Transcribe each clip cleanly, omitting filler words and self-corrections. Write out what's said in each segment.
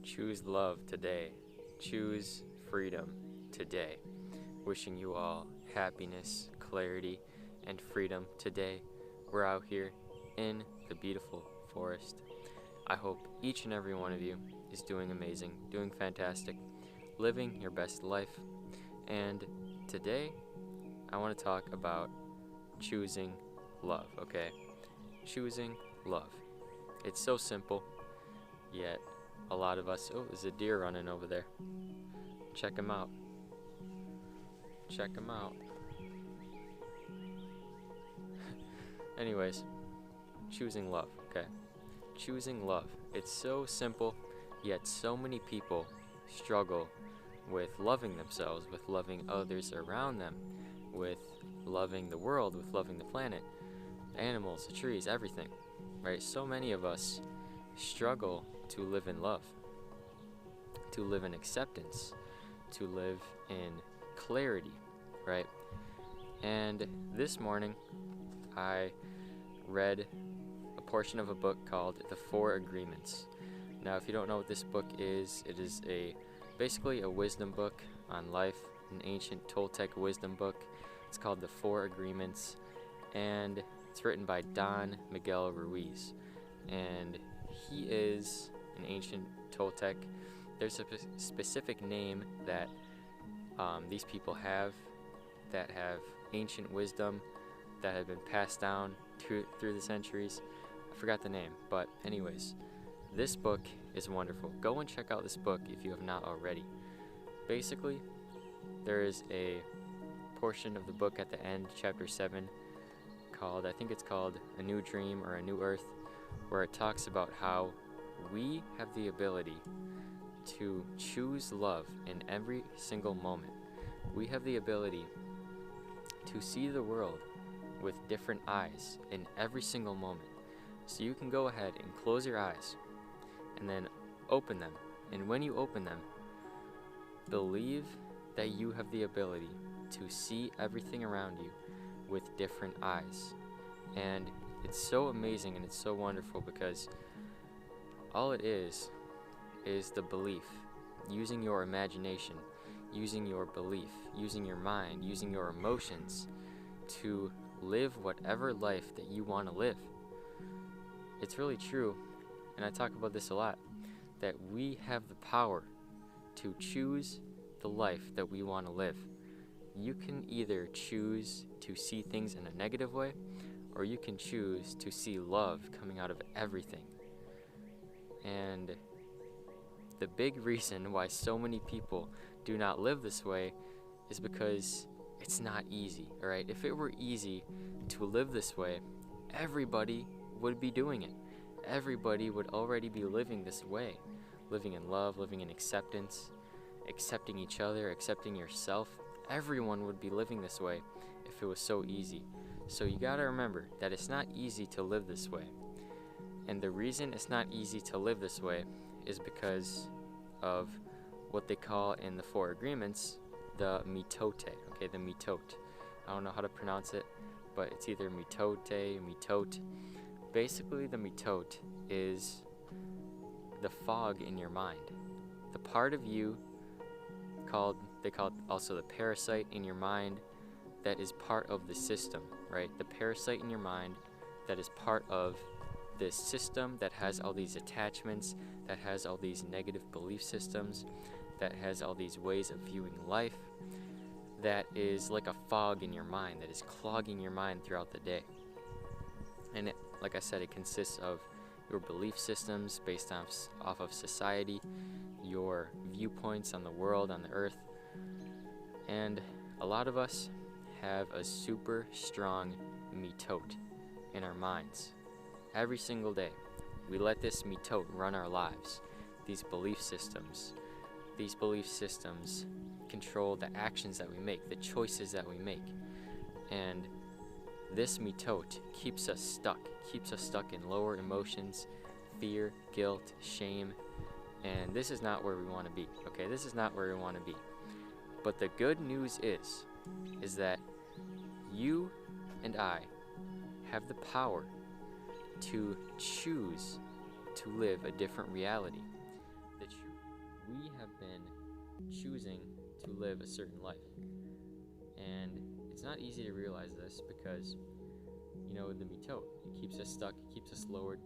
Choose love today. Choose freedom today. Wishing you all happiness, clarity, and freedom today. We're out here in the beautiful forest. I hope each and every one of you is doing amazing, doing fantastic, living your best life. And today, I want to talk about choosing love, okay? Choosing love. It's so simple, yet a lot of us... Oh, there's a deer running over there. Check him out. Check him out. Anyways, choosing love, okay? Choosing love. It's so simple, yet so many people struggle with loving themselves, with loving others around them, with loving the world, with loving the planet, animals, the trees, everything, right? So many of us struggle to live in love, to live in acceptance, to live in clarity, right? And this morning, I read a portion of a book called The 4 Agreements. Now, if you don't know what this book is, it is basically a wisdom book on life, an ancient Toltec wisdom book. It's called The 4 Agreements, and it's written by Don Miguel Ruiz, and he is an ancient Toltec. There's a specific name that these people have that have ancient wisdom that have been passed down through the centuries. I forgot the name, but anyways, this book is wonderful. Go and check out this book if you have not already. Basically, there is a portion of the book at the end, chapter 7, I think it's called A New Dream or A New Earth, where it talks about how we have the ability to choose love in every single moment. We have the ability to see the world with different eyes in every single moment. So you can go ahead and close your eyes and then open them. And when you open them, believe that you have the ability to see everything around you with different eyes. And it's so amazing and it's so wonderful because all it is the belief, using your imagination, using your belief, using your mind, using your emotions to live whatever life that you want to live. It's really true, and I talk about this a lot, that we have the power to choose the life that we want to live. You can either choose to see things in a negative way, or you can choose to see love coming out of everything. And the big reason why so many people do not live this way is because it's not easy, alright? If it were easy to live this way, everybody would be doing it. Everybody would already be living this way, living in love, living in acceptance, accepting each other, accepting yourself. Everyone would be living this way if it was so easy. So you gotta remember that it's not easy to live this way. And the reason it's not easy to live this way is because of what they call in the 4 Agreements the mitote, okay, the mitote. I don't know how to pronounce it, but it's either mitote. Basically, the mitote is the fog in your mind. The part of you they call it also the parasite in your mind that is part of the system, right? The parasite in your mind that is part of this system that has all these attachments, that has all these negative belief systems, that has all these ways of viewing life, that is like a fog in your mind, that is clogging your mind throughout the day. And it, like I said, it consists of your belief systems based off of society, your viewpoints on the world, on the earth. And a lot of us have a super strong mitote in our minds. Every single day, we let this mitote run our lives. These belief systems control the actions that we make, the choices that we make. And this mitote keeps us stuck in lower emotions, fear, guilt, shame, and this is not where we want to be, okay? This is not where we want to be. But the good news is that you and I have the power to choose to live a different reality. The truth we have been choosing to live a certain life. And it's not easy to realize this because, the mitot, it keeps us stuck, it keeps us lowered,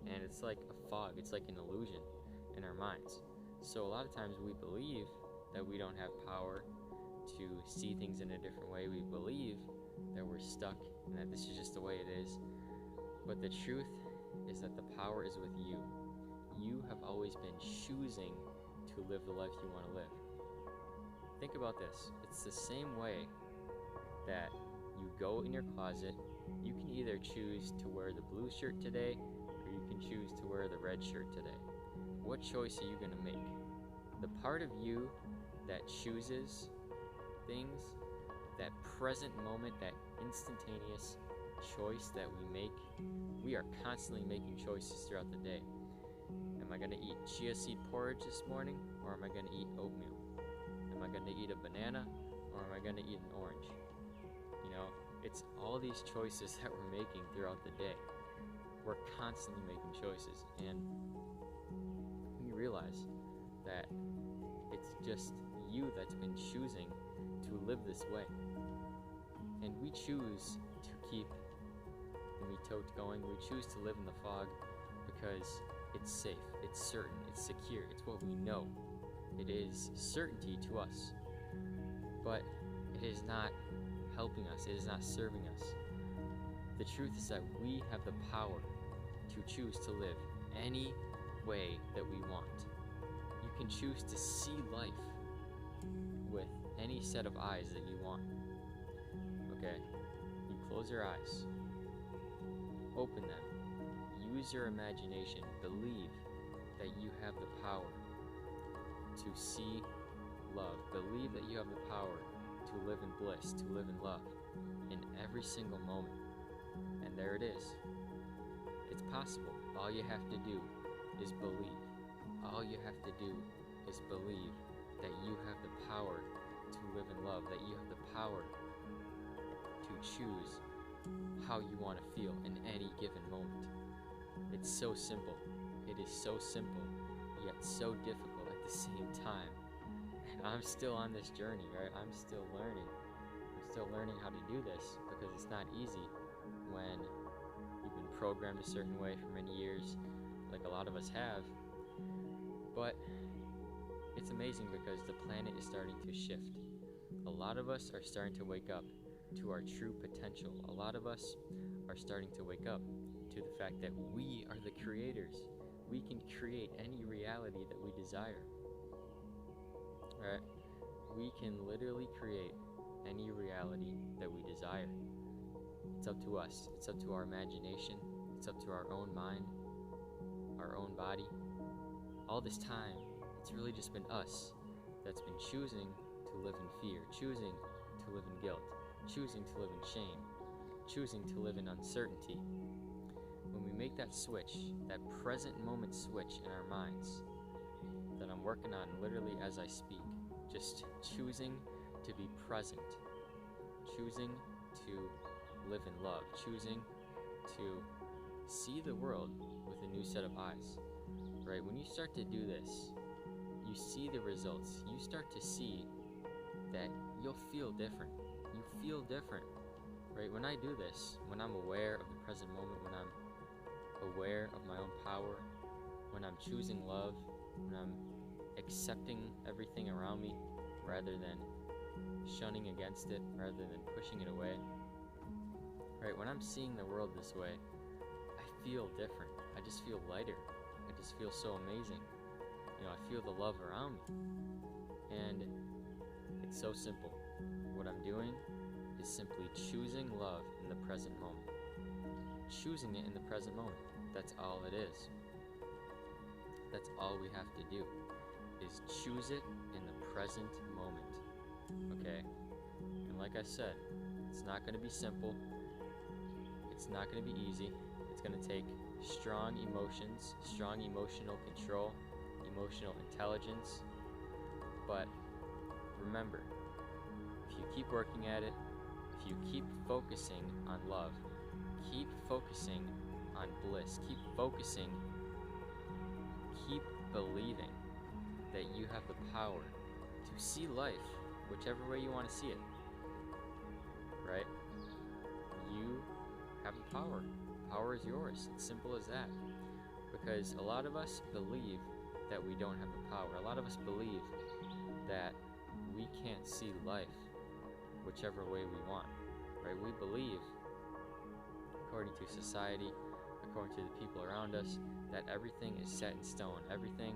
and it's like a fog, it's like an illusion in our minds. So a lot of times we believe that we don't have power to see things in a different way. We believe that we're stuck and that this is just the way it is. But the truth is that the power is with you. You have always been choosing to live the life you want to live. Think about this. It's the same way that you go in your closet. You can either choose to wear the blue shirt today, or you can choose to wear the red shirt today. What choice are you going to make? The part of you that chooses things, that present moment, that instantaneous choice that we make, we are constantly making choices throughout the day. Am I going to eat chia seed porridge this morning, or am I going to eat oatmeal? Am I going to eat a banana, or am I going to eat an orange? It's all these choices that we're making throughout the day. We're constantly making choices, and you realize that it's just you that's been choosing to live this way. And we choose to keep the mitot going. We choose to live in the fog because it's safe, it's certain, it's secure, it's what we know. It is certainty to us, but it is not helping us, it is not serving us. The truth is that we have the power to choose to live any way that we want. You can choose to see life with any set of eyes that you want. Okay? You close your eyes, open them, use your imagination, believe that you have the power to see love, believe that you have the power to live in bliss, to live in love in every single moment. And there it is. It's possible. All you have to do is believe. All you have to do is believe that you have the power to live in love, that you have the power to choose how you want to feel in any given moment. It's so simple. It is so simple, yet so difficult at the same time. And I'm still on this journey, right? I'm still learning. I'm still learning how to do this because it's not easy when you've been programmed a certain way for many years, like a lot of us have. But it's amazing because the planet is starting to shift. A lot of us are starting to wake up to our true potential. A lot of us are starting to wake up to the fact that we are the creators. We can create any reality that we desire. Right? We can literally create any reality that we desire. It's up to us. It's up to our imagination. It's up to our own mind, our own body. All this time, it's really just been us that's been choosing to live in fear, choosing to live in guilt, choosing to live in shame, choosing to live in uncertainty. When we make that switch, that present moment switch in our minds, that I'm working on literally as I speak, just choosing to be present, choosing to live in love, choosing to see the world with a new set of eyes, right? When you start to do this, you see the results. You start to see that you'll feel different. You feel different, right? When I do this, when I'm aware of the present moment, when I'm aware of my own power, when I'm choosing love, when I'm accepting everything around me rather than shunning against it, rather than pushing it away, right? When I'm seeing the world this way, I feel different. I just feel lighter. I just feel so amazing. I feel the love around me. And it's so simple. What I'm doing is simply choosing love in the present moment. Choosing it in the present moment. That's all it is. That's all we have to do, is choose it in the present moment. Okay? And like I said, it's not going to be simple. It's not going to be easy. It's going to take strong emotions, strong emotional control, emotional intelligence. But remember, if you keep working at it, if you keep focusing on love, keep focusing on bliss, keep focusing, keep believing, that you have the power to see life whichever way you want to see it, right? You have the power. Power is yours. It's simple as that. Because a lot of us believe that we don't have the power. A lot of us believe that we can't see life whichever way we want, right? We believe, according to society, according to the people around us, that everything is set in stone. Everything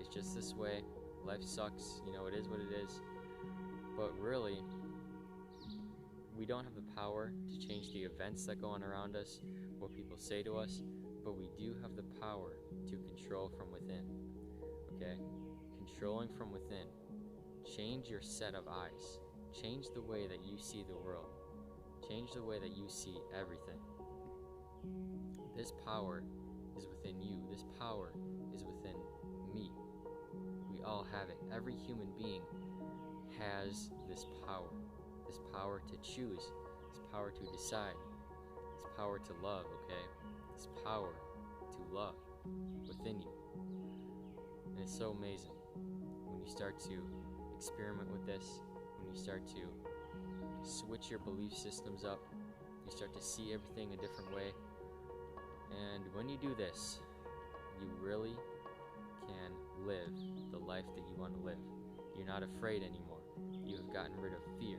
is just this way. Life sucks, it is what it is. But really, we don't have the power to change the events that go on around us, what people say to us, but we do have the power to control from within, okay? Controlling from within. Change your set of eyes. Change the way that you see the world. Change the way that you see everything. This power is within you. This power is within me. We all have it. Every human being has this power to choose, this power to decide, this power to love, okay? This power to love within you. And it's so amazing when you start to experiment with this, when you start to switch your belief systems up, you start to see everything a different way. And when you do this, you really can live the life that you want to live. You're not afraid anymore. You have gotten rid of fear,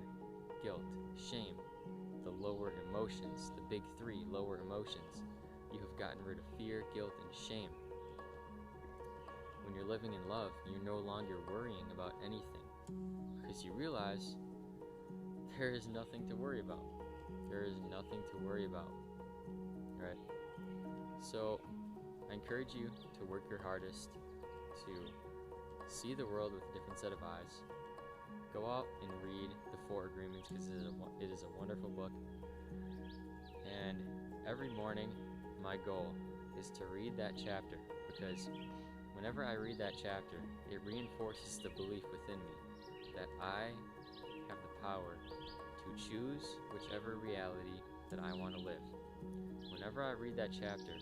guilt, shame, the lower emotions, the big three lower emotions. You have gotten rid of fear, guilt, and shame. When you're living in love, you're no longer worrying about anything because you realize there is nothing to worry about. There is nothing to worry about, right? So I encourage you to work your hardest to see the world with a different set of eyes. Go out and read the 4 Agreements because it is a wonderful book. And every morning, my goal is to read that chapter because whenever I read that chapter, it reinforces the belief within me that I have the power to choose whichever reality that I want to live. Whenever I read that chapter,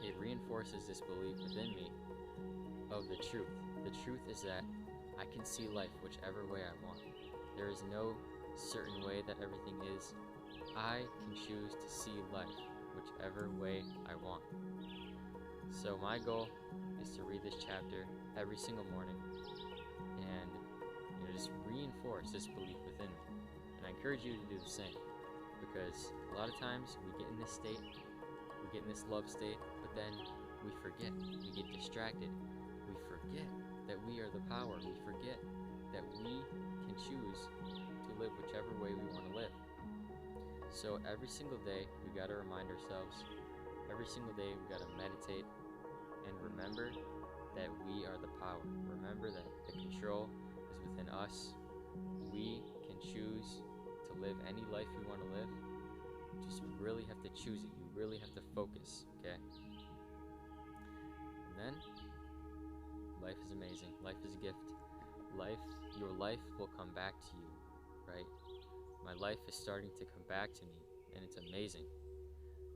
it reinforces this belief within me of the truth. The truth is that I can see life whichever way I want. There is no certain way that everything is. I can choose to see life whichever way I want. So my goal is to read this chapter every single morning and just reinforce this belief within me. And I encourage you to do the same because a lot of times we get in this state, we get in this love state, but then we forget, we get distracted, we forget that we are the power, we forget that we can choose to live whichever way we want to live. So every single day we got to remind ourselves, every single day we got to meditate and remember that we are the power. Remember that the control is within us. We can choose to live any life we want to live. You just really have to choose it. You really have to focus, okay? And then life is amazing. Life is a gift. Your life will come back to you, right? My life is starting to come back to me, and it's amazing.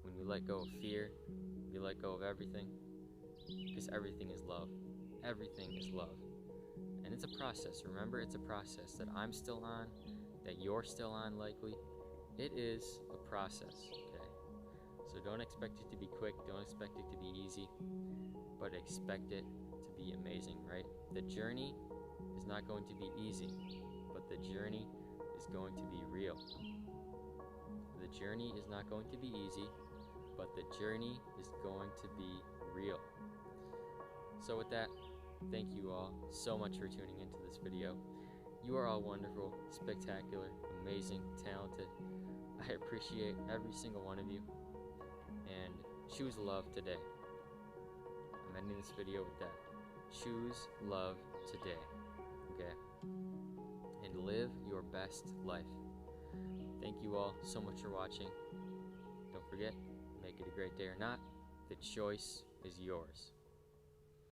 When you let go of fear, you let go of everything, because everything is love. Everything is love. And it's a process. Remember, it's a process that I'm still on, that you're still on likely. It is a process, okay? So don't expect it to be quick. Don't expect it to be easy, but expect it to be amazing, right? The journey is not going to be easy, but the journey is going to be real. The journey is not going to be easy, but the journey is going to be real. So with that, thank you all so much for tuning into this video. You are all wonderful, spectacular, amazing, talented. I appreciate every single one of you, and choose love today. I'm ending this video with that. Choose love today, okay? And live your best life. Thank you all so much for watching. Don't forget, make it a great day or not, the choice is yours.